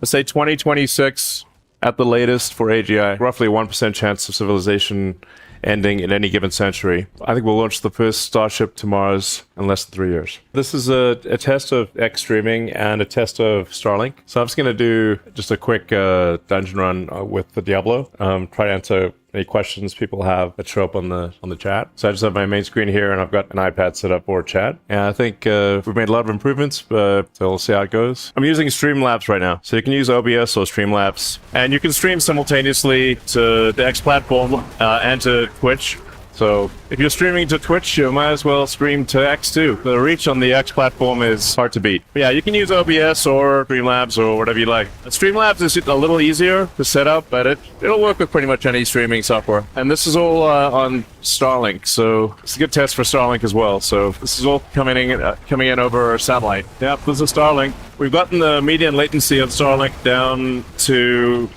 Let's say 2026 at the latest for AGI. Roughly a 1% chance of civilization ending in any given century. I think we'll launch the first Starship to Mars in less than 3 years. This is a test of X streaming and a test of Starlink. So I'm just going to do just a quick dungeon run with the Diablo. Try to answer any questions people have that show up on the chat. So I just have my main screen here, and I've got an iPad set up for chat. And I think we've made a lot of improvements, so we'll see how it goes. I'm using Streamlabs right now. So you can use OBS or Streamlabs, and you can stream simultaneously to the X platform and to Twitch. So if you're streaming to Twitch, you might as well stream to X too. The reach on the X platform is hard to beat. But yeah, you can use OBS or Streamlabs or whatever you like. Streamlabs is a little easier to set up, but it'll work with pretty much any streaming software. And this is all on Starlink, so it's a good test for Starlink as well. So this is all coming in over satellite. Yeah, this is Starlink. We've gotten the median latency of Starlink down to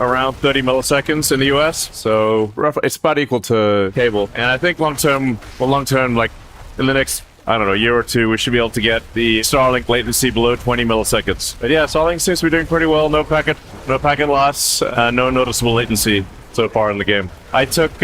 around 30 milliseconds in the US, so roughly it's about equal to cable. And I think long term, like in the next, I don't know, year or two, we should be able to get the Starlink latency below 20 milliseconds. But yeah, Starlink seems to be doing pretty well. No packet loss, no noticeable latency so far in the game. I took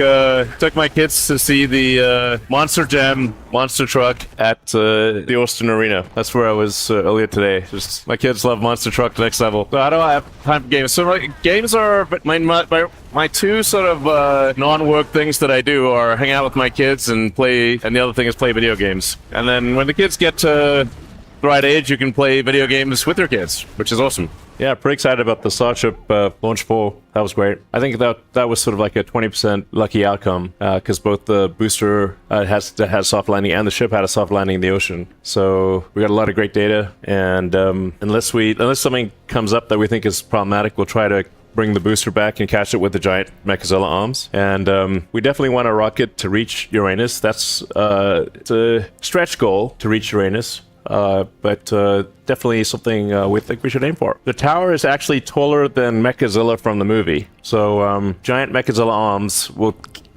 my kids to see the Monster Jam monster truck at the Austin Arena. That's where I was earlier today. Just my kids love monster truck next level. So I don't have time for games. So games are my two sort of non-work things that I do are hang out with my kids and play, and the other thing is play video games. And then when the kids get to the right age, you can play video games with your kids, which is awesome. Yeah, pretty excited about the Starship launch 4. That was great. I think that was sort of like a 20% lucky outcome because both the booster has soft landing and the ship had a soft landing in the ocean. So we got a lot of great data, and unless something comes up that we think is problematic, we'll try to bring the booster back and catch it with the giant Mechazilla arms. And we definitely want a rocket to reach Uranus. It's a stretch goal to reach Uranus. But definitely something we think we should aim for. The tower is actually taller than Mechazilla from the movie. So giant Mechazilla arms will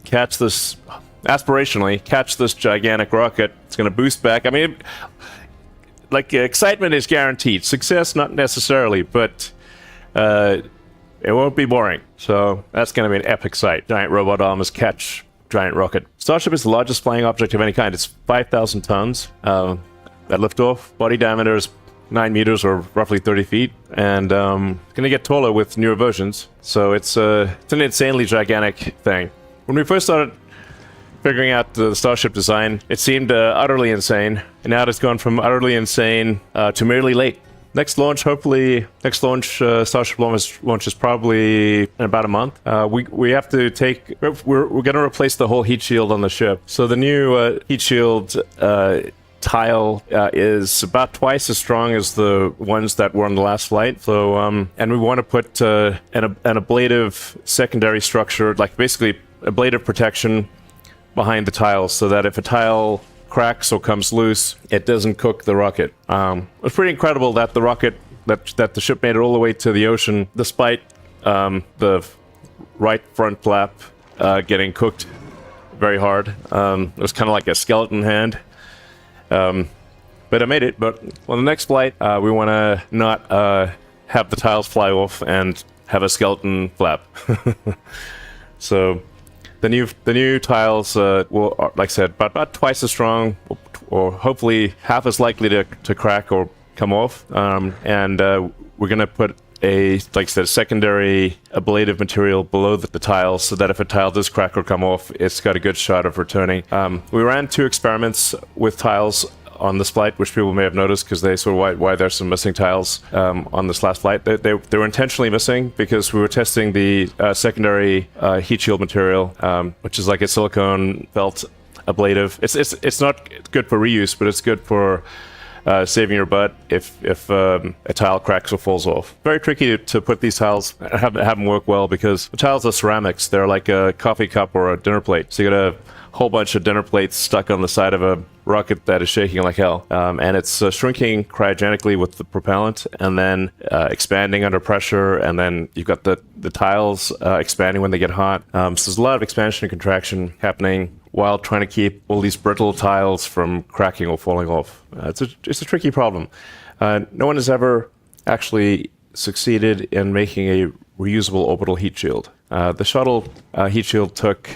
aspirationally catch this gigantic rocket. It's going to boost back. I mean, excitement is guaranteed. Success, not necessarily, but it won't be boring. So that's going to be an epic sight. Giant robot arms catch giant rocket. Starship is the largest flying object of any kind. It's 5,000 tons. At liftoff, body diameter is 9 meters or roughly 30 feet, and it's going to get taller with newer versions. So it's an insanely gigantic thing. When we first started figuring out the Starship design, it seemed utterly insane, and now it's gone from utterly insane to merely late. Next launch, Starship launch is probably in about a month. We have to we're going to replace the whole heat shield on the ship. So the new heat shield tile is about twice as strong as the ones that were on the last flight. So and we want to put an ablative secondary structure, like basically ablative protection behind the tiles, so that if a tile cracks or comes loose, it doesn't cook the rocket. It's pretty incredible that the rocket that the ship made it all the way to the ocean, despite the right front flap getting cooked very hard. It was kind of like a skeleton hand. But I made it. But on the next flight, we want to not have the tiles fly off and have a skeleton flap. So the new tiles will, like I said, about twice as strong, or hopefully half as likely to crack or come off. And we're gonna put like I said, secondary ablative material below the tiles, so that if a tile does crack or come off, it's got a good shot of returning. We ran 2 experiments with tiles on this flight, which people may have noticed because they sort of why there's some missing tiles on this last flight. They were intentionally missing because we were testing the secondary heat shield material, which is like a silicone felt ablative. It's not good for reuse, but it's good for saving your butt if a tile cracks or falls off. Very tricky to put these tiles, have them work well, because the tiles are ceramics. They're like a coffee cup or a dinner plate. So you got a whole bunch of dinner plates stuck on the side of a rocket that is shaking like hell. And it's shrinking cryogenically with the propellant, and then expanding under pressure, and then you've got the tiles expanding when they get hot. So there's a lot of expansion and contraction happening while trying to keep all these brittle tiles from cracking or falling off. It's a tricky problem. No one has ever actually succeeded in making a reusable orbital heat shield. The shuttle heat shield took,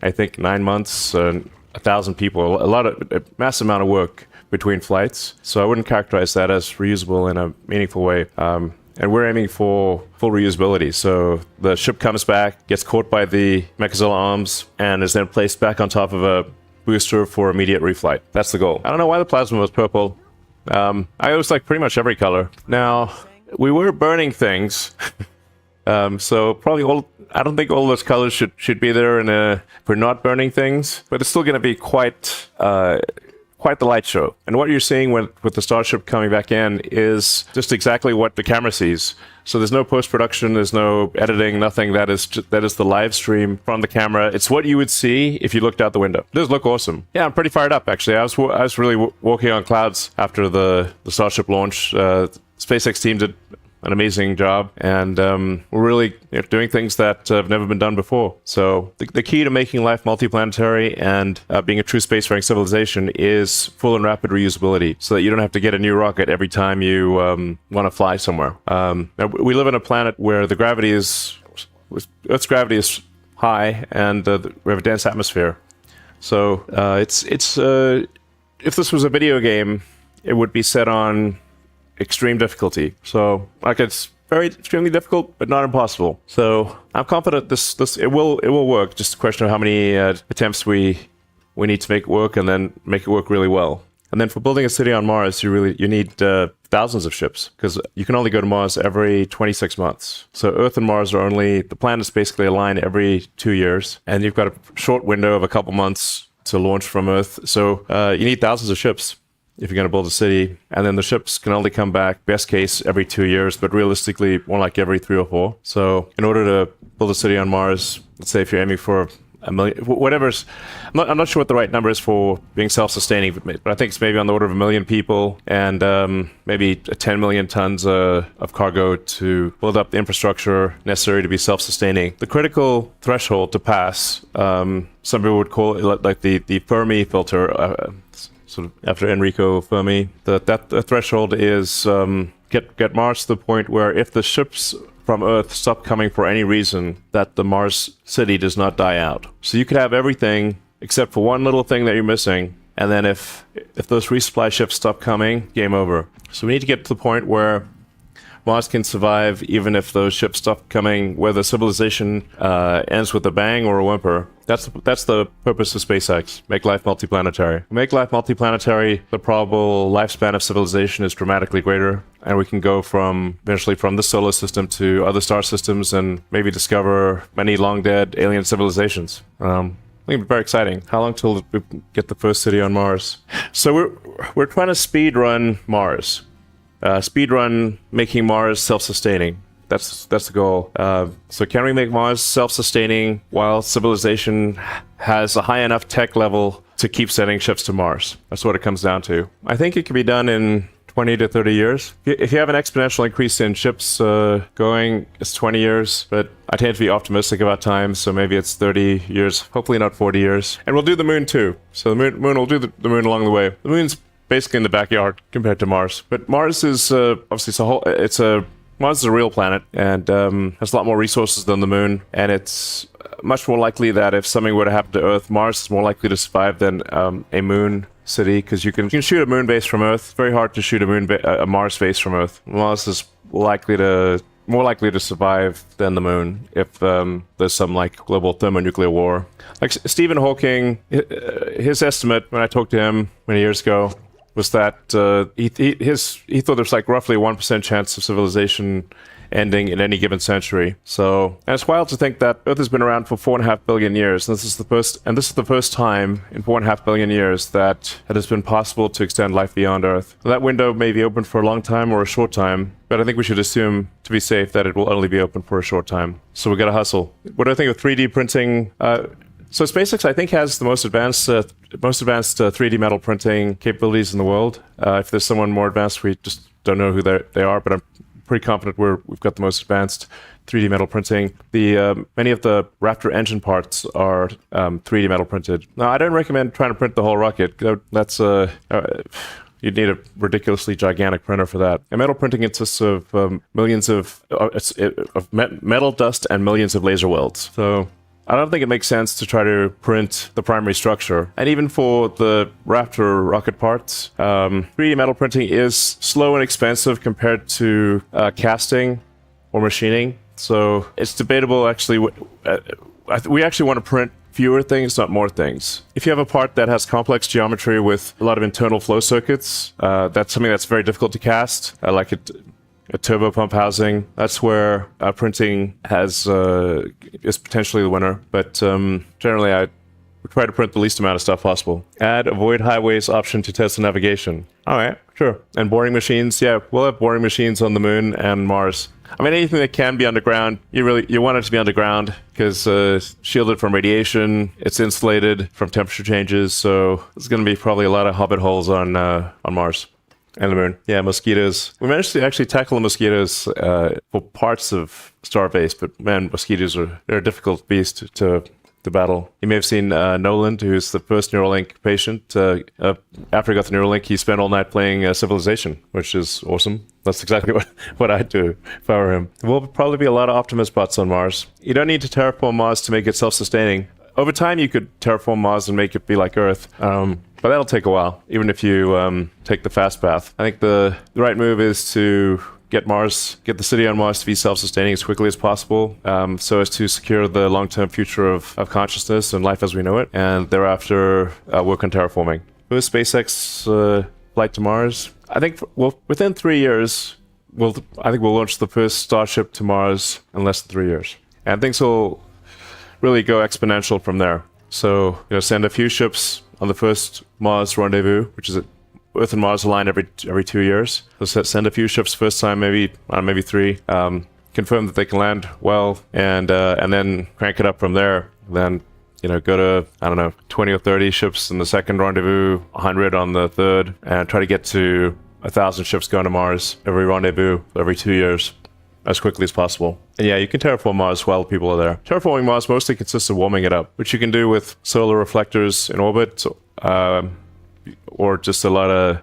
I think, 9 months, 1,000 people, a massive amount of work between flights. So I wouldn't characterize that as reusable in a meaningful way. And we're aiming for full reusability. So the ship comes back, gets caught by the Mechazilla arms, and is then placed back on top of a booster for immediate reflight. That's the goal. I don't know why the plasma was purple. I always like pretty much every color. Now, we were burning things. So probably I don't think all those colors should be there if we're not burning things, but it's still going to be quite the light show. And what you're seeing with the Starship coming back in is just exactly what the camera sees. So there's no post-production, there's no editing, nothing. That is the live stream from the camera. It's what you would see if you looked out the window. It does look awesome. Yeah, I'm pretty fired up, actually. I was really walking on clouds after the Starship launch. SpaceX team did an amazing job, and we're really doing things that have never been done before. So the key to making life multiplanetary and being a true spacefaring civilization is full and rapid reusability, so that you don't have to get a new rocket every time you want to fly somewhere. Now, we live on a planet where Earth's gravity is high, and we have a dense atmosphere. So if this was a video game, it would be set on extreme difficulty. So it's very extremely difficult, but not impossible. So I'm confident it will work. Just a question of how many attempts we need to make it work, and then make it work really well. And then for building a city on Mars, you need thousands of ships, because you can only go to Mars every 26 months. So Earth and Mars the planets basically align every 2 years, and you've got a short window of a couple months to launch from Earth. So you need thousands of ships if you're going to build a city. And then the ships can only come back, best case, every 2 years, but realistically, more like every 3 or 4. So in order to build a city on Mars, let's say if you're aiming for a million, whatever's, I'm not sure what the right number is for being self-sustaining, but I think it's maybe on the order of 1 million people, and maybe 10 million tons of cargo to build up the infrastructure necessary to be self-sustaining. The critical threshold to pass, some people would call it like the Fermi filter, sort of after Enrico Fermi. The threshold is get Mars to the point where if the ships from Earth stop coming for any reason, that the Mars city does not die out. So you could have everything except for one little thing that you're missing, and then if those resupply ships stop coming, game over. So we need to get to the point where Mars can survive even if those ships stop coming, whether civilization ends with a bang or a whimper. That's the purpose of SpaceX. Make life multiplanetary. Make life multiplanetary, the probable lifespan of civilization is dramatically greater, and we can go eventually from this solar system to other star systems and maybe discover many long-dead alien civilizations. I think it'd be very exciting. How long till we get the first city on Mars? So we're trying to speed run Mars. Speed run making Mars self-sustaining. That's the goal. So can we make Mars self-sustaining while civilization has a high enough tech level to keep sending ships to Mars? That's what it comes down to. I think it can be done in 20 to 30 years. If you have an exponential increase in ships going, it's 20 years, but I tend to be optimistic about time, so maybe it's 30 years, hopefully not 40 years. And we'll do the moon too. So the moon will do the moon along the way. The moon's basically in the backyard compared to Mars. But Mars is obviously Mars is a real planet, and has a lot more resources than the moon, and it's much more likely that if something were to happen to Earth, Mars is more likely to survive than a moon city, because you can shoot a moon base from Earth. It's very hard to shoot a Mars base from Earth. Mars is more likely to survive than the moon if there's some global thermonuclear war. Like Stephen Hawking, his estimate when I talked to him many years ago was that he thought there's roughly a 1% chance of civilization ending in any given century. So, and it's wild to think that Earth has been around for 4.5 billion years, and this is the first time in 4.5 billion years that it has been possible to extend life beyond Earth. So that window may be open for a long time or a short time, but I think we should assume, to be safe, that it will only be open for a short time. So we got to hustle. What do I think of 3D printing? So SpaceX, I think, has the most advanced 3D metal printing capabilities in the world. If there's someone more advanced, we just don't know who they are, but I'm pretty confident we've got the most advanced 3D metal printing. Many of the Raptor engine parts are 3D metal printed. Now, I don't recommend trying to print the whole rocket. That's You'd need a ridiculously gigantic printer for that. And metal printing consists of millions of metal dust and millions of laser welds. So I don't think it makes sense to try to print the primary structure. And even for the Raptor rocket parts, 3D metal printing is slow and expensive compared to casting or machining. So it's debatable, actually. We actually want to print fewer things, not more things. If you have a part that has complex geometry with a lot of internal flow circuits, that's something that's very difficult to cast, like a turbo pump housing. That's where printing is potentially the winner. But generally, I try to print the least amount of stuff possible. Add avoid highways option to Tesla navigation. All right, sure. And boring machines, yeah, we'll have boring machines on the moon and Mars. I mean, anything that can be underground, you want it to be underground because shielded from radiation, it's insulated from temperature changes. So there's going to be probably a lot of hobbit holes on Mars and the moon. Yeah, mosquitoes. We managed to actually tackle the mosquitoes for parts of Starbase, but man, mosquitoes they're a difficult beast to battle. You may have seen Nolan, who's the first Neuralink patient. After he got the Neuralink, he spent all night playing Civilization, which is awesome. That's exactly what I'd do if I were him. There will probably be a lot of Optimus bots on Mars. You don't need to terraform Mars to make it self-sustaining. Over time, you could terraform Mars and make it be like Earth. But that'll take a while, even if you take the fast path. I think the right move is to get the city on Mars to be self-sustaining as quickly as possible, so as to secure the long-term future of consciousness and life as we know it, and thereafter work on terraforming. With SpaceX flight to Mars, I think within 3 years, we'll launch the first Starship to Mars in less than 3 years, and things will really go exponential from there. So send a few ships on the first Mars rendezvous, which is Earth and Mars align every 2 years. So send a few ships first time, maybe 3. Confirm that they can land well, and then crank it up from there. Then go to 20 or 30 ships in the second rendezvous, 100 on the third, and try to get to 1,000 ships going to Mars every rendezvous every 2 years, as quickly as possible. And yeah, you can terraform Mars while people are there. Terraforming Mars mostly consists of warming it up, which you can do with solar reflectors in orbit. Or just a lot of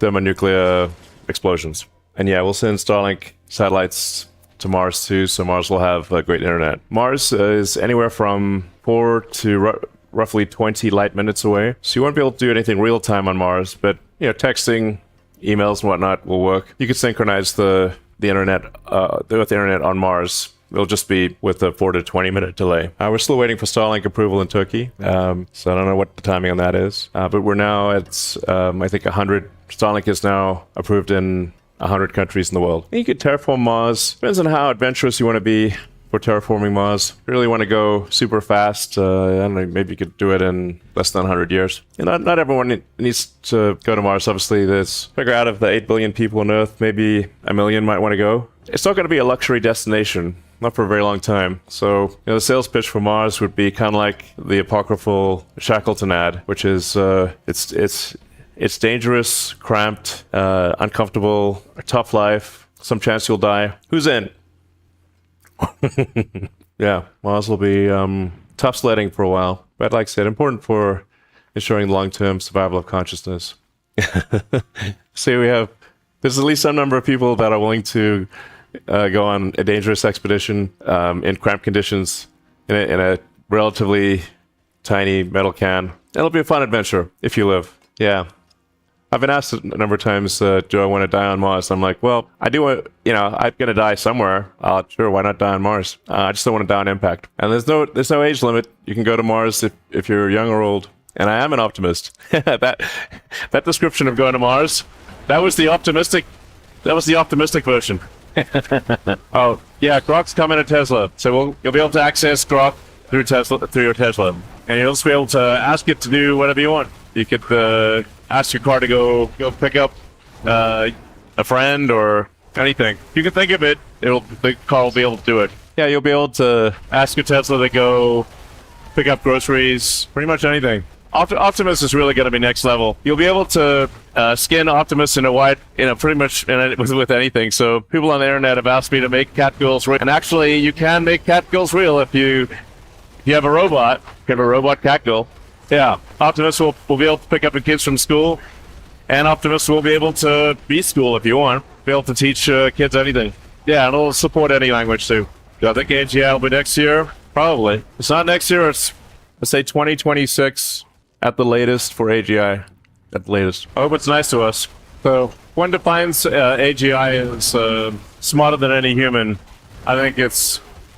thermonuclear explosions. And yeah, we'll send Starlink satellites to Mars too, so Mars will have great internet. Mars is anywhere from 4 to roughly 20 light minutes away, so you won't be able to do anything real time on Mars, but texting, emails, and whatnot will work. You could synchronize the internet, the Earth internet on Mars. It'll just be with a 4 to 20 minute delay. We're still waiting for Starlink approval in Turkey, so I don't know what the timing on that is. But we're now at, I think, 100. Starlink is now approved in 100 countries in the world. And you could terraform Mars. Depends on how adventurous you want to be for terraforming Mars. If you really want to go super fast, I don't know, maybe you could do it in less than 100 years. And not everyone needs to go to Mars. Obviously, figure out of the 8 billion people on Earth, maybe 1 million might want to go. It's not going to be a luxury destination. Not for a very long time. So, the sales pitch for Mars would be kind of like the apocryphal Shackleton ad, which is it's dangerous, cramped, uncomfortable, a tough life, some chance you'll die. Who's in? Yeah, Mars will be tough sledding for a while, but like I said, important for ensuring the long-term survival of consciousness. So there's at least some number of people that are willing to go on a dangerous expedition in cramped conditions in a relatively tiny metal can. It'll be a fun adventure if you live. Yeah. I've been asked a number of times, do I want to die on Mars? I'm like, well, I do want, I'm going to die somewhere. Sure, why not die on Mars? I just don't want to die on impact. And there's no age limit. You can go to Mars if you're young or old. And I am an optimist. That description of going to Mars, that was the optimistic version. Oh, yeah, Grok's coming to Tesla. So you'll be able to access Grok through your Tesla. And you'll just be able to ask it to do whatever you want. You could ask your car to go pick up a friend or anything. If you can think of it, the car will be able to do it. Yeah, you'll be able to ask your Tesla to go pick up groceries, pretty much anything. Optimus is really going to be next level. You'll be able to skin Optimus pretty much with anything. So people on the internet have asked me to make catgirls real, and actually you can make catgirls real if you have a robot. You have a robot catgirl. Yeah, Optimus will be able to pick up the kids from school And Optimus will be able to be school if you want. Be able to teach kids anything. Yeah, it'll support any language too. Do I think AGI will be next year? Probably. It's not next year, it's, let's say 2026 at the latest for AGI. At the latest. I hope it's nice to us. So, one defines AGI as smarter than any human. I think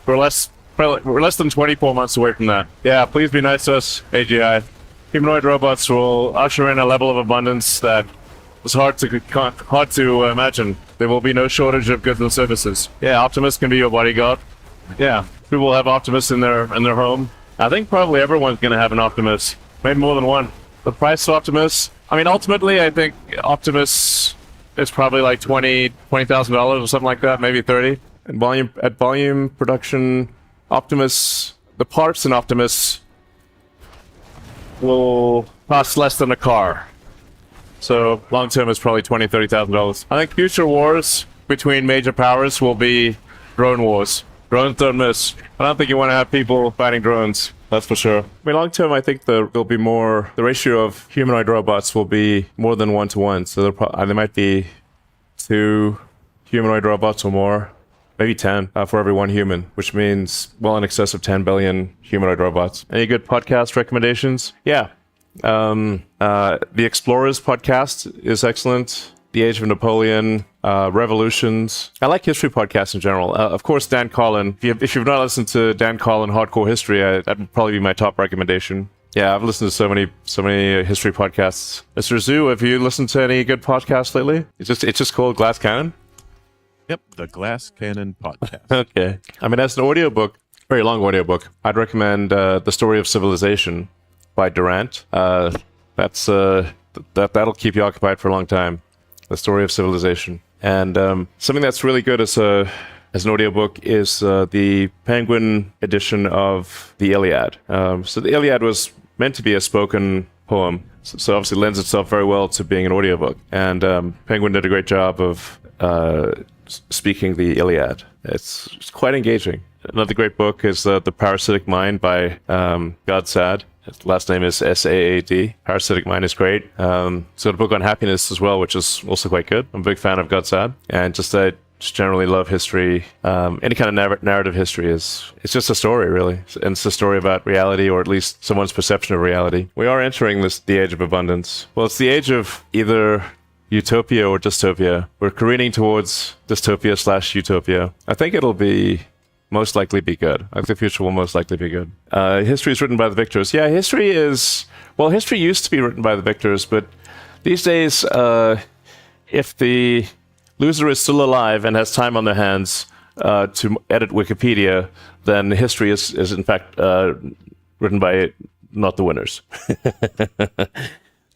we're less than 24 months away from that. Yeah, please be nice to us, AGI. Humanoid robots will usher in a level of abundance that was hard to imagine. There will be no shortage of goods and services. Yeah, Optimus can be your bodyguard. Yeah, people will have Optimus in their home. I think probably everyone's going to have an Optimus, maybe more than one. The price of Optimus, I mean, ultimately, I think Optimus is probably like $20,000 or something like that, maybe 30. At volume production, Optimus, the parts in Optimus will cost less than a car. So long term is probably $20,000-$30,000. I think future wars between major powers will be drone wars. Drones don't miss. I don't think you want to have people fighting drones. That's for sure. I mean, long term, I think there'll be more. The ratio of humanoid robots will be more than 1-to-1. So there might be 2 humanoid robots or more, maybe 10 for every 1 human, which means well in excess of 10 billion humanoid robots. Any good podcast recommendations? Yeah. The Explorers podcast is excellent. The Age of Napoleon, Revolutions. I like history podcasts in general. Of course, Dan Carlin. If you've not listened to Dan Carlin Hardcore History, that would probably be my top recommendation. Yeah, I've listened to so many history podcasts. Mr. Zoo, have you listened to any good podcasts lately? It's just called Glass Cannon? Yep, the Glass Cannon podcast. Okay. I mean, as an audiobook, very long audiobook, I'd recommend The Story of Civilization by Rant. That'll keep you occupied for a long time. The Story of Civilization. And something that's really good as an audiobook is the Penguin edition of the Iliad. So the Iliad was meant to be a spoken poem, so obviously lends itself very well to being an audiobook. And Penguin did a great job of speaking the Iliad. It's quite engaging. Another great book is The Parasitic Mind by God Saad. His last name is Saad. Parasitic Mind is great. So the book on happiness as well, which is also quite good. I'm a big fan of God Saad. And just generally love history. Any kind of narrative history it's just a story, really. And it's a story about reality, or at least someone's perception of reality. We are entering the age of abundance. Well, it's the age of either utopia or dystopia. We're careening towards dystopia/utopia. I think it'll most likely be good. I think the future will most likely be good. History is written by the victors. Yeah, history used to be written by the victors, but these days, if the loser is still alive and has time on their hands to edit Wikipedia, then history is in fact written by not the winners.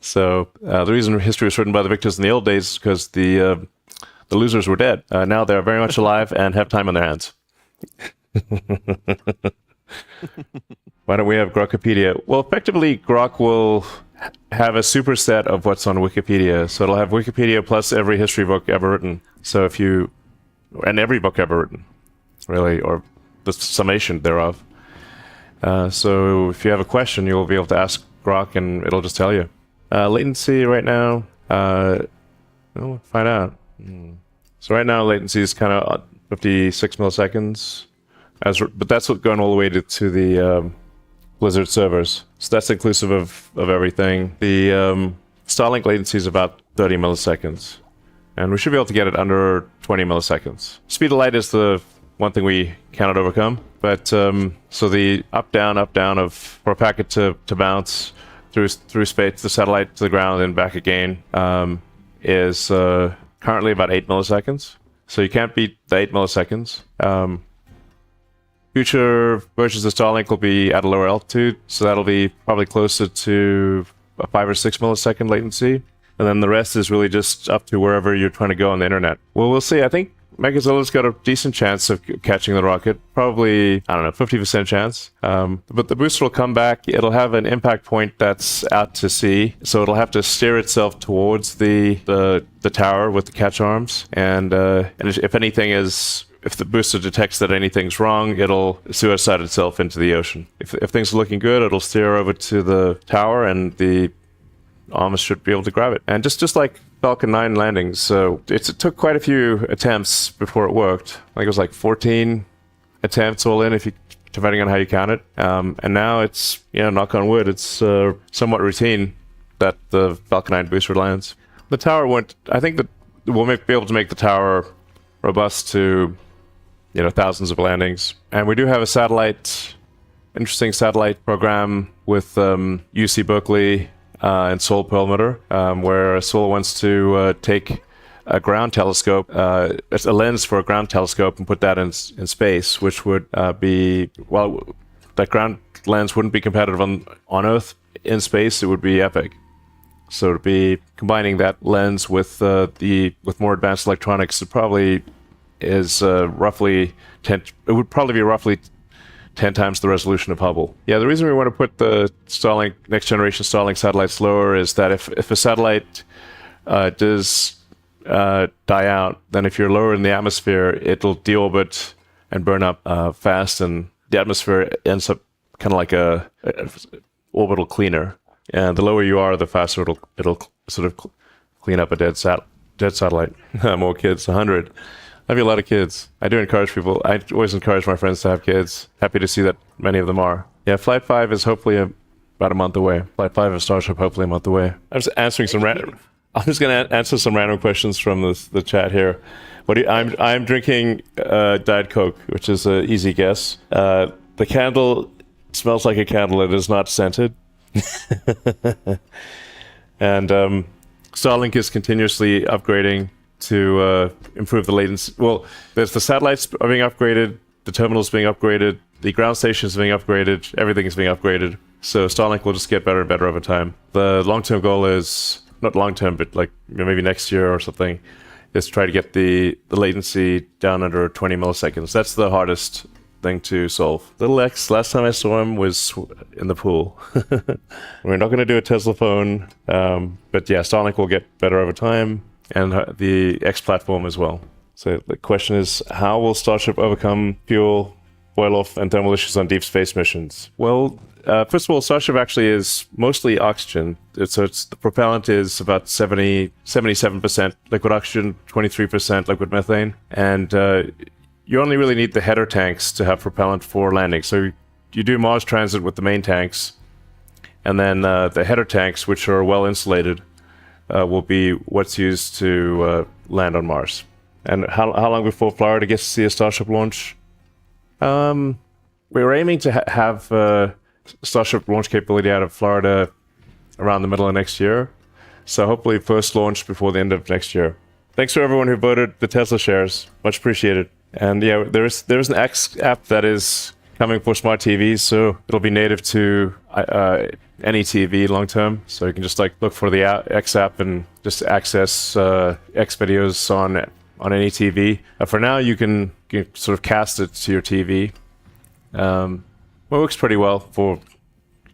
So the reason history was written by the victors in the old days is because the losers were dead. Now they're very much alive and have time on their hands. Why don't we have Grokipedia? Well, effectively, Grok will have a superset of what's on Wikipedia. So it'll have Wikipedia plus every history book ever written. So and every book ever written, really, or the summation thereof. So if you have a question, you'll be able to ask Grok and it'll just tell you. Latency right now, we'll find out. So right now, latency is kind of 56 milliseconds, but that's going all the way to the Blizzard servers. So that's inclusive of everything. The Starlink latency is about 30 milliseconds, and we should be able to get it under 20 milliseconds. Speed of light is the one thing we cannot overcome, but so the up down for a packet to bounce through space, the satellite to the ground and back again, is currently about 8 milliseconds. So you can't beat the 8 milliseconds. Future versions of Starlink will be at a lower altitude, so that'll be probably closer to a 5 or 6 millisecond latency. And then the rest is really just up to wherever you're trying to go on the internet. Well, we'll see. I think Megazilla's got a decent chance of catching the rocket. Probably, 50% chance. But the booster will come back. It'll have an impact point that's out to sea, so it'll have to steer itself towards the tower with the catch arms. And if anything if the booster detects that anything's wrong, it'll suicide itself into the ocean. If things are looking good, it'll steer over to the tower, and the arms should be able to grab it. And just like Falcon 9 landings, so it took quite a few attempts before it worked. I think it was like 14 attempts all in, if you depending on how you count it. And now it's, knock on wood, it's somewhat routine that the Falcon 9 booster lands. The tower I think that we'll be able to make the tower robust to, thousands of landings. And we do have interesting satellite program with UC Berkeley and Seoul Perlmutter, where Seoul wants to take a ground telescope, a lens for a ground telescope, and put that in space, which would that ground lens wouldn't be competitive on Earth. In space, it would be epic. So to be combining that lens with more advanced electronics, it probably is roughly 10. It would probably be roughly 10 times the resolution of Hubble. Yeah, the reason we want to put the next generation Starlink satellites lower is that if a satellite does die out, then if you're lower in the atmosphere, it'll deorbit and burn up fast, and the atmosphere ends up kind of like a orbital cleaner. And the lower you are, the faster it'll sort of clean up a dead satellite. More kids, 100. That'd be a lot of kids. I do encourage people. I always encourage my friends to have kids. Happy to see that many of them are. Yeah, Flight 5 is hopefully about a month away. Flight 5 of Starship hopefully a month away. I'm just answering I'm just going to answer some random questions from the chat here. I'm drinking Diet Coke, which is an easy guess. The candle smells like a candle. It is not scented. And Starlink is continuously upgrading to improve the latency. Well, the satellites are being upgraded, the terminals being upgraded, the ground stations being upgraded, everything is being upgraded. So Starlink will just get better and better over time. The long-term goal is, not long-term, but like maybe next year or something, is try to get the latency down under 20 milliseconds. That's the hardest thing to solve. Little X, last time I saw him was in the pool. We're not going to do a Tesla phone, but yeah, Starlink will get better over time, and the X platform as well. So the question is, how will Starship overcome fuel, boil-off, and thermal issues on deep space missions? Well, first of all, Starship actually is mostly oxygen. The propellant is about 77% liquid oxygen, 23% liquid methane, and you only really need the header tanks to have propellant for landing. So you do Mars transit with the main tanks, and then the header tanks, which are well insulated, will be what's used to land on Mars. And how long before Florida gets to see a Starship launch? We're aiming to have Starship launch capability out of Florida around the middle of next year. So hopefully first launch before the end of next year. Thanks to everyone who voted the Tesla shares. Much appreciated. And yeah, there's an X app that is coming for smart TVs, so it'll be native to any TV long term. So you can just look for the X app and just access X videos on any TV. For now, you can sort of cast it to your TV. It works pretty well for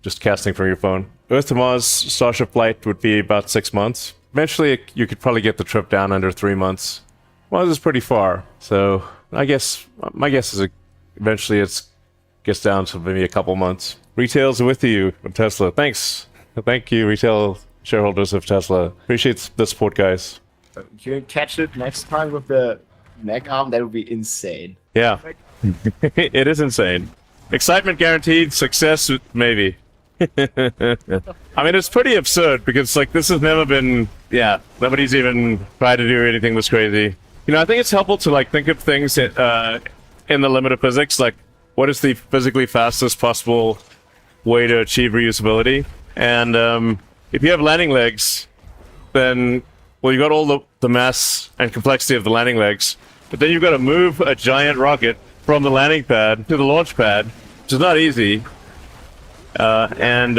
just casting from your phone. Earth to Mars Starship flight would be about 6 months. Eventually, you could probably get the trip down under 3 months. Mars is pretty far, so my guess is eventually it gets down to maybe a couple months. Retail's with you from Tesla. Thanks. Thank you, retail shareholders of Tesla. Appreciate the support, guys. You can catch it next time with the neck arm. That would be insane. Yeah, it is insane. Excitement guaranteed. Success maybe. I mean, it's pretty absurd because this has never been. Yeah, nobody's even tried to do anything this crazy. I think it's helpful to think of things in the limit of physics. Like, what is the physically fastest possible way to achieve reusability? And if you have landing legs, then you got all the mass and complexity of the landing legs, but then you've got to move a giant rocket from the landing pad to the launch pad, which is not easy. And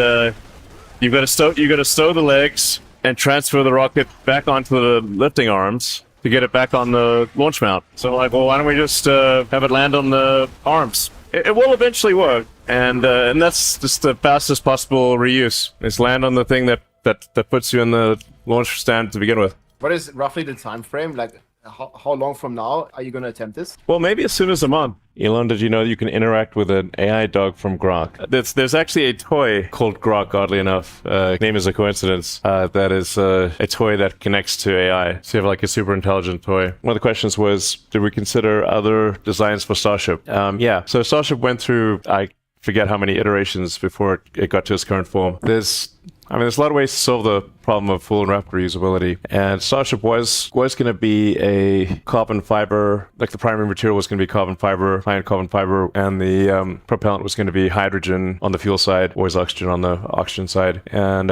you've got to stow the legs and transfer the rocket back onto the lifting arms to get it back on the launch mount. So why don't we just have it land on the arms? It will eventually work, and that's just the fastest possible reuse. Is land on the thing that puts you in the launch stand to begin with. What is roughly the time frame? How long from now are you going to attempt this? Well, maybe as soon as a month. Elon, did you know you can interact with an AI dog from Grok? There's actually a toy called Grok, oddly enough. Name is a coincidence. That is a toy that connects to AI. So you have like a super intelligent toy. One of the questions was, did we consider other designs for Starship? Yeah. So Starship went through, I forget how many iterations before it got to its current form. There's a lot of ways to solve the problem of full and rapid reusability. And Starship was going to be a carbon fiber, like the primary material was going to be carbon fiber, high-end carbon fiber, and the propellant was going to be hydrogen on the fuel side, always oxygen on the oxygen side. And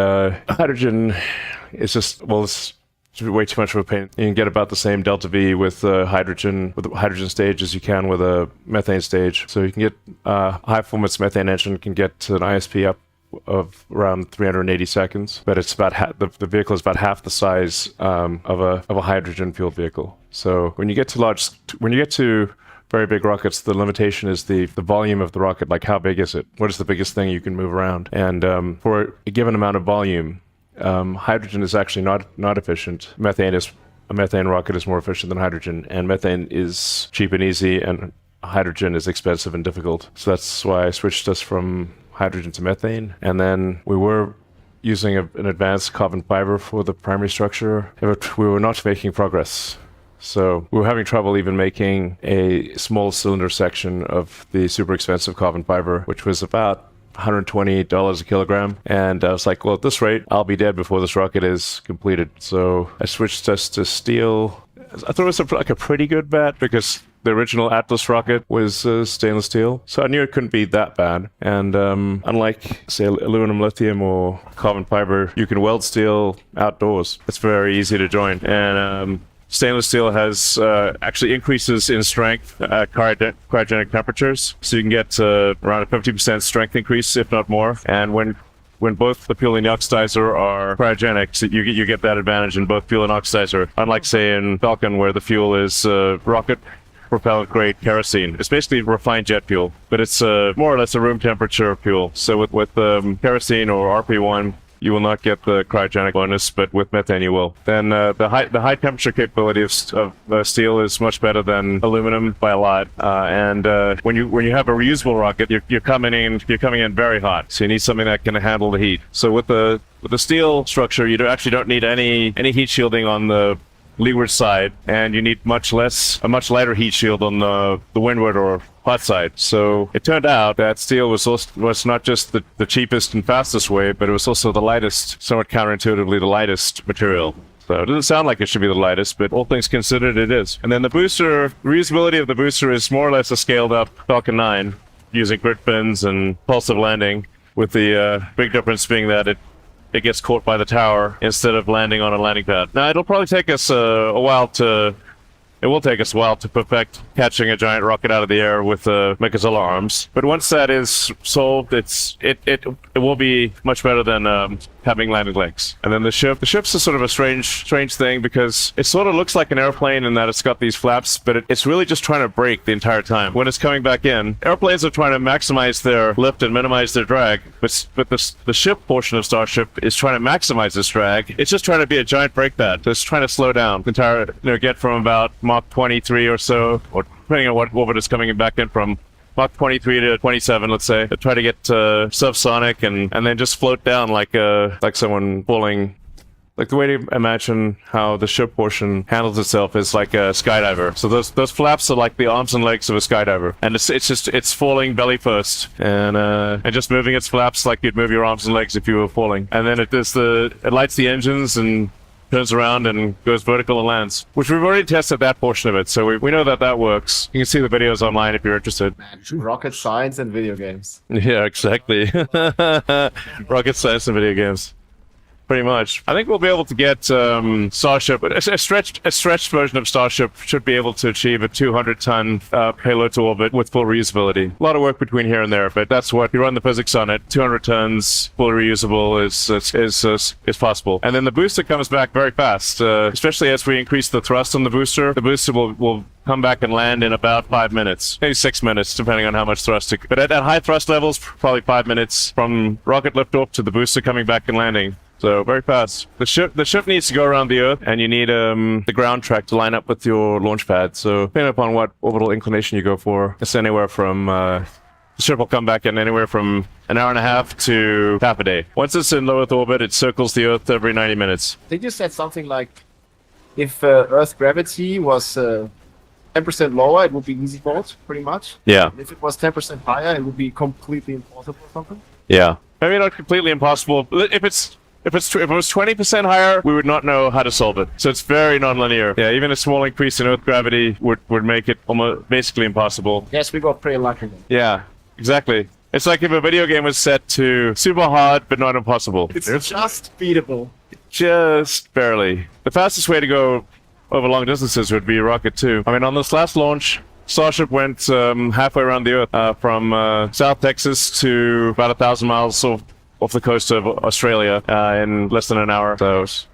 hydrogen is just, well, it's way too much of a pain. You can get about the same delta V with the hydrogen stage as you can with a methane stage. So you can get high performance methane engine can get to an ISP up of around 380 seconds, but it's about the vehicle is about half the size of a hydrogen fueled vehicle. So when you get to very big rockets, the limitation is the volume of the rocket. Like, how big is it? What is the biggest thing you can move around? And for a given amount of volume, hydrogen is actually not efficient. A methane rocket is more efficient than hydrogen, and methane is cheap and easy, and hydrogen is expensive and difficult. So that's why I switched us from hydrogen to methane. And then we were using an advanced carbon fiber for the primary structure. We were not making progress. So we were having trouble even making a small cylinder section of the super expensive carbon fiber, which was about $120 a kilogram. And I was like, well, at this rate, I'll be dead before this rocket is completed. So I switched us to steel. I thought it was a pretty good bet because the original Atlas rocket was stainless steel. So I knew it couldn't be that bad. And unlike, say, aluminum, lithium, or carbon fiber, you can weld steel outdoors. It's very easy to join. And stainless steel has actually increases in strength at cryogenic temperatures. So you can get around a 50% strength increase, if not more. And when both the fuel and the oxidizer are cryogenic, so you get that advantage in both fuel and oxidizer. Unlike, say, in Falcon, where the fuel is rocket propellant grade kerosene. It's basically refined jet fuel, but it's more or less a room temperature fuel. So with kerosene or RP1, you will not get the cryogenic bonus, but with methane you will. Then the high temperature capability of steel is much better than aluminum by a lot. And when you have a reusable rocket, you're coming in very hot. So you need something that can handle the heat. So with the steel structure, you actually don't need any heat shielding on the leeward side, and you need a much lighter heat shield on the windward or hot side. So it turned out that steel was not just the cheapest and fastest way, but it was also the lightest, somewhat counterintuitively the lightest material. So it doesn't sound like it should be the lightest, but all things considered, it is. And then the reusability of the booster is more or less a scaled up Falcon 9 using grit fins and pulsive landing, with the big difference being that it gets caught by the tower instead of landing on a landing pad. Now, it'll probably take us a while to perfect catching a giant rocket out of the air with Mechazola arms. But once that is solved, it will be much better than having landing legs. And then the ship's a sort of a strange thing, because it sort of looks like an airplane in that it's got these flaps, but it's really just trying to brake the entire time. When it's coming back in, airplanes are trying to maximize their lift and minimize their drag, but the ship portion of Starship is trying to maximize this drag. It's just trying to be a giant brake pad. So it's trying to slow down the entire, get from about Mach 23 or so, or depending on what orbit it's coming back in from, Mach 23 to 27, let's say. Try to get subsonic and then just float down like someone pulling. Like, the way to imagine how the ship portion handles itself is like a skydiver. So those flaps are like the arms and legs of a skydiver, and it's falling belly first, and just moving its flaps like you'd move your arms and legs if you were falling. And then it lights the engines and turns around and goes vertical and lands, which we've already tested that portion of it, so we know that works. You can see the videos online if you're interested. Man, rocket science and video games. Yeah, exactly. Rocket science and video games. Pretty much. I think we'll be able to get Starship, a stretched version of Starship should be able to achieve a 200-ton payload to orbit with full reusability. A lot of work between here and there, but that's what you run the physics on it. 200 tons, fully reusable is possible. And then the booster comes back very fast, especially as we increase the thrust on the booster. The booster will come back and land in about 5 minutes, maybe 6 minutes, depending on how much thrust. But at high thrust levels, probably 5 minutes from rocket liftoff to the booster coming back and landing. So very fast. The ship needs to go around the Earth, and you need the ground track to line up with your launch pad. So depending upon what orbital inclination you go for, it's anywhere from the ship will come back in anywhere from an hour and a half to half a day. Once it's in low Earth orbit, it circles the Earth every 90 minutes. They just said something like, if Earth gravity was 10% lower, it would be easy bolt, pretty much. Yeah. And if it was 10% higher, it would be completely impossible or something. Yeah. Maybe not completely impossible. If it was 20% higher, we would not know how to solve it. So it's very nonlinear. Yeah, even a small increase in Earth gravity would make it almost basically impossible. Yes, we got pretty lucky then. Yeah, exactly. It's like if a video game was set to super hard but not impossible. It's just beatable. Just barely. The fastest way to go over long distances would be a rocket too. I mean, on this last launch, Starship went halfway around the Earth from South Texas to about 1,000 miles off the coast of Australia in less than an hour. So it's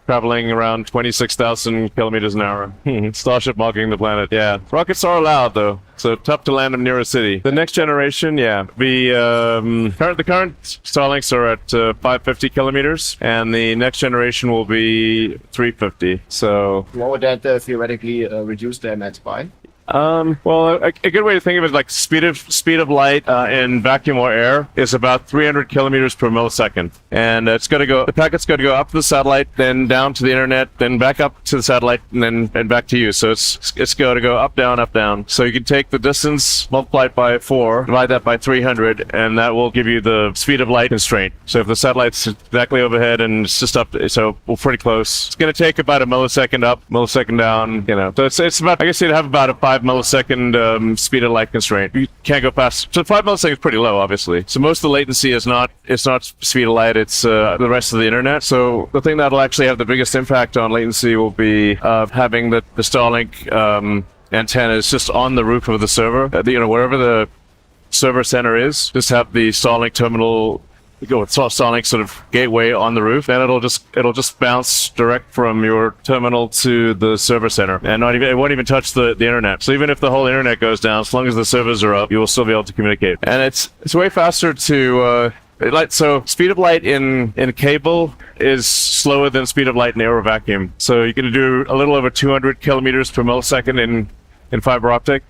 traveling around 26,000 kilometers an hour. Starship marking the planet. Yeah. Rockets are allowed though, so tough to land them near a city. The next generation, yeah. The current Starlinks are at 550 kilometers, and the next generation will be 350. So What would that theoretically reduce their max by? well, a good way to think of it, like speed of light in vacuum or air is about 300 kilometers per millisecond, and the packet's got to go up to the satellite, then down to the internet, then back up to the satellite, and back to you. So it's got to go up, down, up, down. So you can take the distance, multiply it by 4, divide that by 300, and that will give you the speed of light constraint. So if the satellite's exactly overhead and it's just up, so we're pretty close. It's going to take about a millisecond up, millisecond down. So it's about, I guess you'd have about a 5-millisecond speed of light constraint. You can't go past. So 5 milliseconds is pretty low, obviously. So most of the latency is not speed of light. It's the rest of the internet. So the thing that'll actually have the biggest impact on latency will be having the Starlink antennas just on the roof of the server. Wherever the server center is, just have the Starlink terminal. Go with Starlink sort of gateway on the roof, and it'll just bounce direct from your terminal to the server center, and it won't even touch the internet. So even if the whole internet goes down, as long as the servers are up, you will still be able to communicate. And it's way faster to so speed of light in cable is slower than speed of light in air or vacuum. So you can do a little over 200 kilometers per millisecond in fiber optic,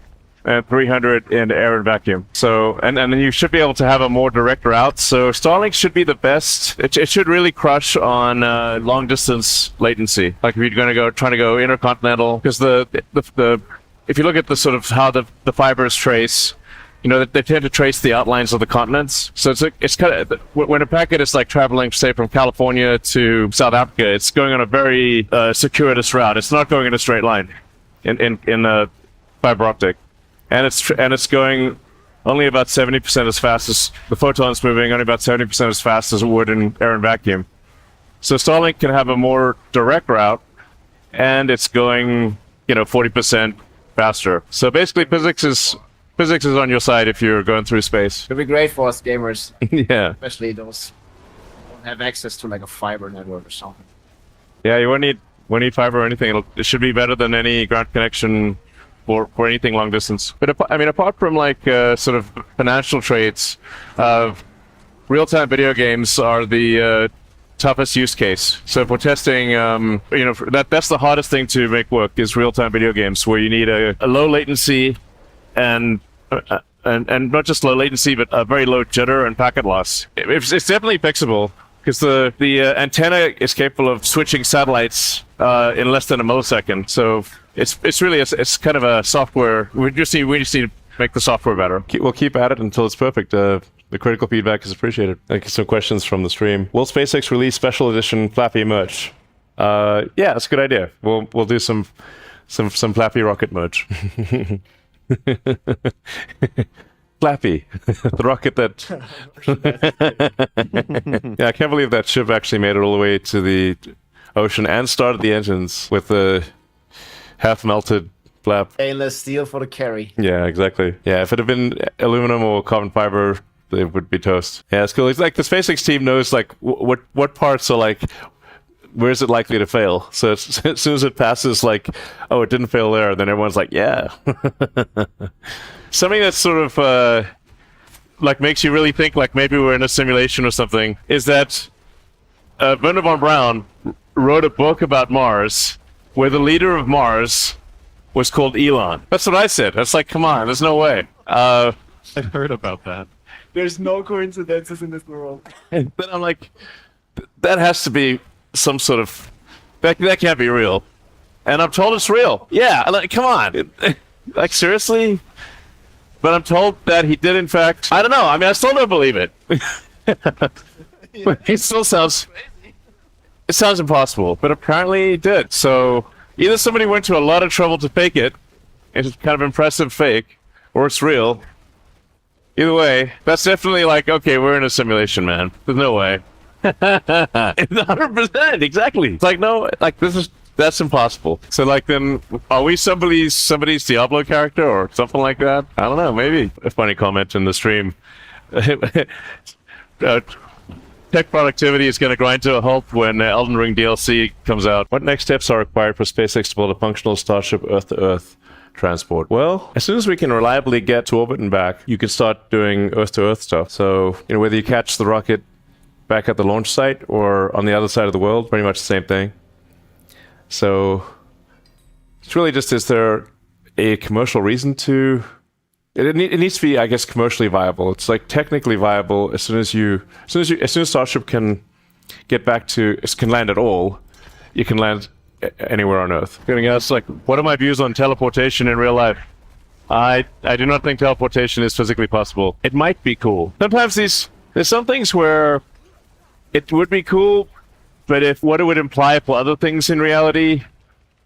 and 300 in air and vacuum. So, and then you should be able to have a more direct route. So Starlink should be the best. It should really crush on long distance latency. Like if you're trying to go intercontinental, because if you look at the sort of how the fibers trace, they tend to trace the outlines of the continents. So it's kind of, when a packet is like traveling, say, from California to South Africa, it's going on a very circuitous route. It's not going in a straight line in fiber optic. And it's going only about 70% as fast as the photon's moving, only about 70% as fast as it would in air and vacuum. So Starlink can have a more direct route, and it's going, 40% faster. So basically, physics is on your side if you're going through space. It'd be great for us gamers, Yeah. especially those who don't have access to like a fiber network or something. Yeah, you won't need fiber or anything. It should be better than any ground connection for anything long distance. But apart from like sort of financial traits, real-time video games are the toughest use case. So if we're testing, that's the hardest thing to make work is real-time video games, where you need a low latency and not just low latency, but a very low jitter and packet loss. It's definitely fixable, because the antenna is capable of switching satellites in less than a millisecond. So it's really it's kind of a software. We just need to make the software better. We'll keep at it until it's perfect. The critical feedback is appreciated. Thank you. Some questions from the stream. Will SpaceX release special edition Flappy merch? Yeah, that's a good idea. We'll do some Flappy rocket merch. Flappy, the rocket that. Yeah, I can't believe that ship actually made it all the way to the ocean and started the engines with the half-melted flap. Stainless steel for the carry. Yeah, exactly. Yeah, if it had been aluminum or carbon fiber, it would be toast. Yeah, it's cool. It's like the SpaceX team knows like what parts are like. Where is it likely to fail? So as soon as it passes, like, oh, it didn't fail there, then everyone's like, yeah. Something that's sort of like makes you really think like maybe we're in a simulation or something is that Werner von Braun wrote a book about Mars where the leader of Mars was called Elon. That's what I said. That's like, come on, there's no way. I heard about that. There's no coincidences in this world. Then I'm like, that has to be some sort of that can't be real. And I'm told it's real. Yeah, like, come on, like seriously. But I'm told that he did, in fact. I don't know. I mean, I still don't believe it. It still sounds. It sounds impossible, but apparently he did. So either somebody went to a lot of trouble to fake it, and it's kind of impressive fake, or it's real. Either way, that's definitely like, okay, we're in a simulation, man. There's no way. 100%, exactly. It's like, no, like that's impossible. So like, then are we somebody's Diablo character or something like that? I don't know, maybe. A funny comment in the stream. Tech productivity is going to grind to a halt when Elden Ring DLC comes out. What next steps are required for SpaceX to build a functional Starship Earth-to-Earth transport? Well, as soon as we can reliably get to orbit and back, you can start doing Earth-to-Earth stuff. So, whether you catch the rocket back at the launch site or on the other side of the world, pretty much the same thing. So, it's really just, is there a commercial reason to... It needs to be, I guess, commercially viable. It's like technically viable as soon as Starship can get back to, can land at all, you can land anywhere on Earth. Getting asked, like, what are my views on teleportation in real life? I do not think teleportation is physically possible. It might be cool. Sometimes there's some things where it would be cool, but if what it would imply for other things in reality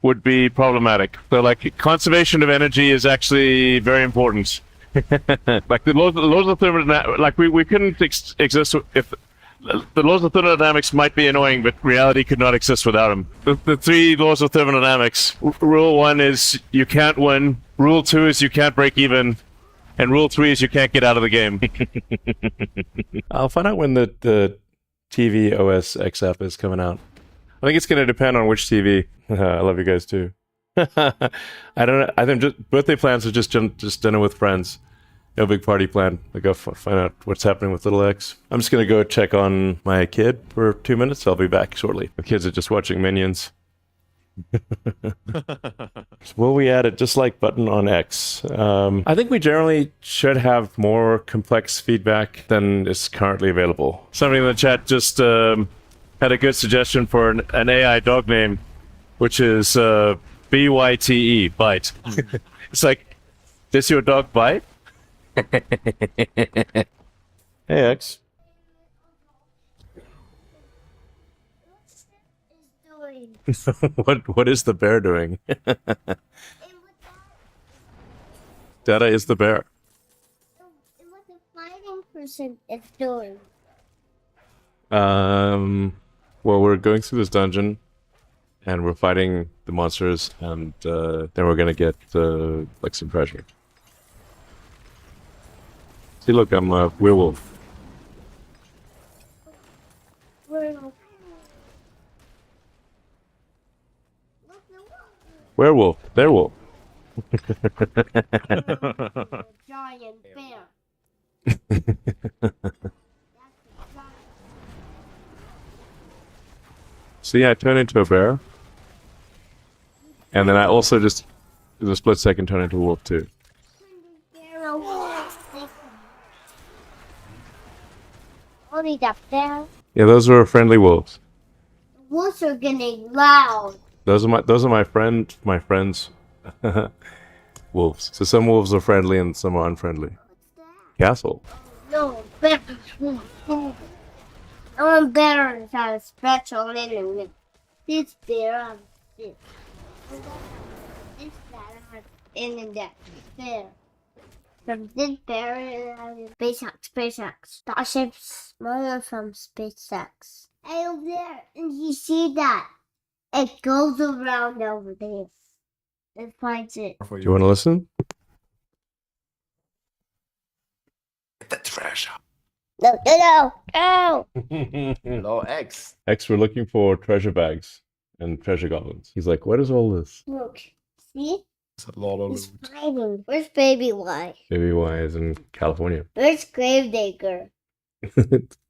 would be problematic. So, like, conservation of energy is actually very important. Like the laws of thermodynamics, like we couldn't exist if the laws of thermodynamics might be annoying, but reality could not exist without them. The three laws of thermodynamics. Rule 1 is you can't win. Rule 2 is you can't break even. And rule 3 is you can't get out of the game. I'll find out when the TV OS X app is coming out. I think it's going to depend on which TV. I love you guys too. I don't know. I think just birthday plans are just dinner with friends. No big party plan. I go find out what's happening with little X. I'm just going to go check on my kid for 2 minutes. I'll be back shortly. The kids are just watching Minions. Will we add a dislike button on X? I think we generally should have more complex feedback than is currently available. Somebody in the chat just had a good suggestion for an AI dog name, which is BYTE, bite. It's like, does your dog bite? Hey, X. What is the bear doing? Dada is the bear. What the fighting person is doing. Well, we're going through this dungeon, and we're fighting the monsters, and then we're gonna get like some treasure. See, look, I'm a werewolf. Werewolf, werewolf. Giant bear. See, I turn into a bear, and then I also just, in a split second, turn into a wolf too. Only the bear. Yeah, those are friendly wolves. Wolves are getting loud. Those are my friends wolves. So some wolves are friendly and some are unfriendly. Castle. No, bear. I want bear to have a special living. This bear and this. This bear and that bear. From this bear and SpaceX. Starships, smaller from SpaceX. Hey, over there, and you see that? It goes around over there. It finds it. Do you want to listen? The treasure. No. Hello, X. X, we're looking for treasure bags and treasure goblins. He's like, what is all this? Look, see? It's a lot of He's loot. fighting. Where's Baby Y? Baby Y is in California. Where's Gravedigger?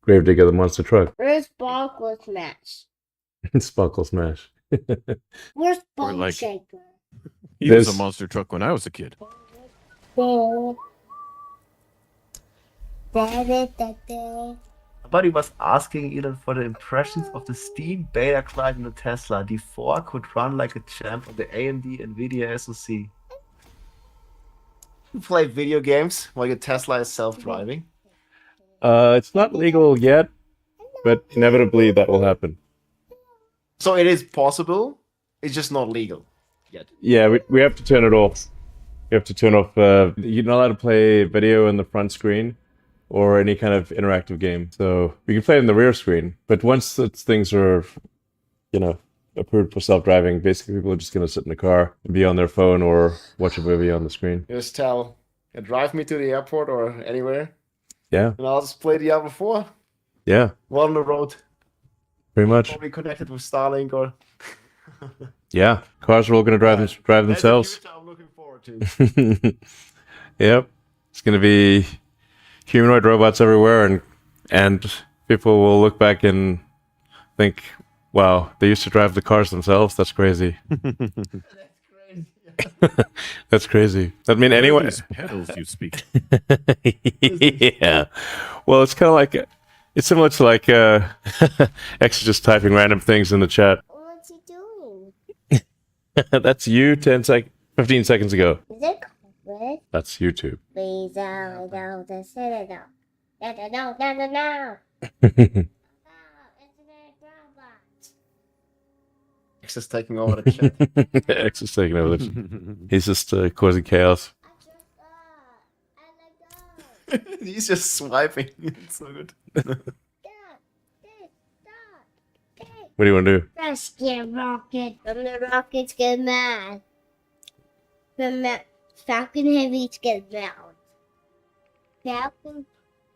Gravedigger, the monster truck. Where's Sparkle Smash? Sparkle Smash. Where's Or Bone like- Shaker? He was a There's- monster truck when I was a kid. Somebody was asking Elon for the impressions of the Steam beta client in the Tesla. D4 could run like a champ on the AMD NVIDIA SoC. You play video games while your Tesla is self-driving. It's not legal yet, but inevitably that will happen. So it is possible. It's just not legal yet. Yeah, we have to turn it off. You have to turn off. You're not allowed to play video in the front screen or any kind of interactive game. So we can play it in the rear screen. But once things are, approved for self-driving, basically people are just going to sit in the car and be on their phone or watch a movie on the screen. Just tell, drive me to the airport or anywhere, Yeah, and I'll just play Diablo 4 yeah, while on the road. pretty much. Probably connected with Starlink or. Yeah, cars are all going to drive themselves. That's a future I'm looking forward to. Yep, it's going to be humanoid robots everywhere, and people will look back and think, "Wow, they used to drive the cars themselves. That's crazy." That's crazy. I mean, anyway. These pedals you speak. Yeah. Well, it's kind of like it's similar to like X just typing random things in the chat. What's he doing? That's you 15 seconds ago. Is it covered? That's YouTube. Please, no, the citadel. No. X is taking over the chat. X is taking over. He's just causing chaos. He's just swiping. It's so good. What do you want to do? Rescue Rocket. From the Rockets get mad. From the Falcon Heavies get mad. Falcon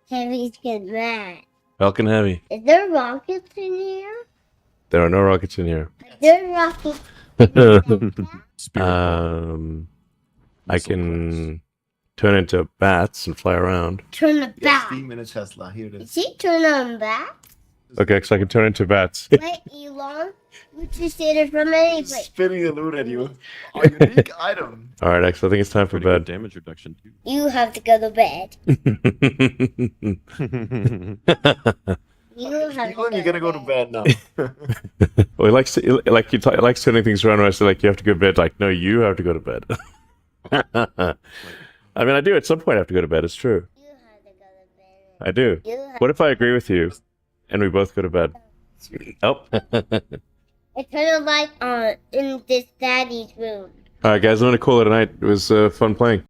Heavies get mad. Falcon Heavy. Is there rockets in here? There are no rockets in here. Is there rockets? Spirit I can turn into bats and fly around. Turn the Yeah, back. Steam in a Tesla. Here it Is is. he turn on back? Okay, so I can turn into bats. Wait, Elon. You just did it from any place. Spinning the loot at you. A unique item. All right, X, I think it's time for pretty good bed. damage reduction too. You have to go to bed. You have Elon, you're gonna go to bed now. Well, he likes likes turning things around. Where I say like you have to go to bed. Like no, you have to go to bed. I mean, I do at some point have to go to bed. It's true. You have to go to bed. I do. You have What if I agree with you, and we both go to bed? Oh. I turn the light on in this daddy's room. All right, guys. I'm gonna call it a night. It was fun playing.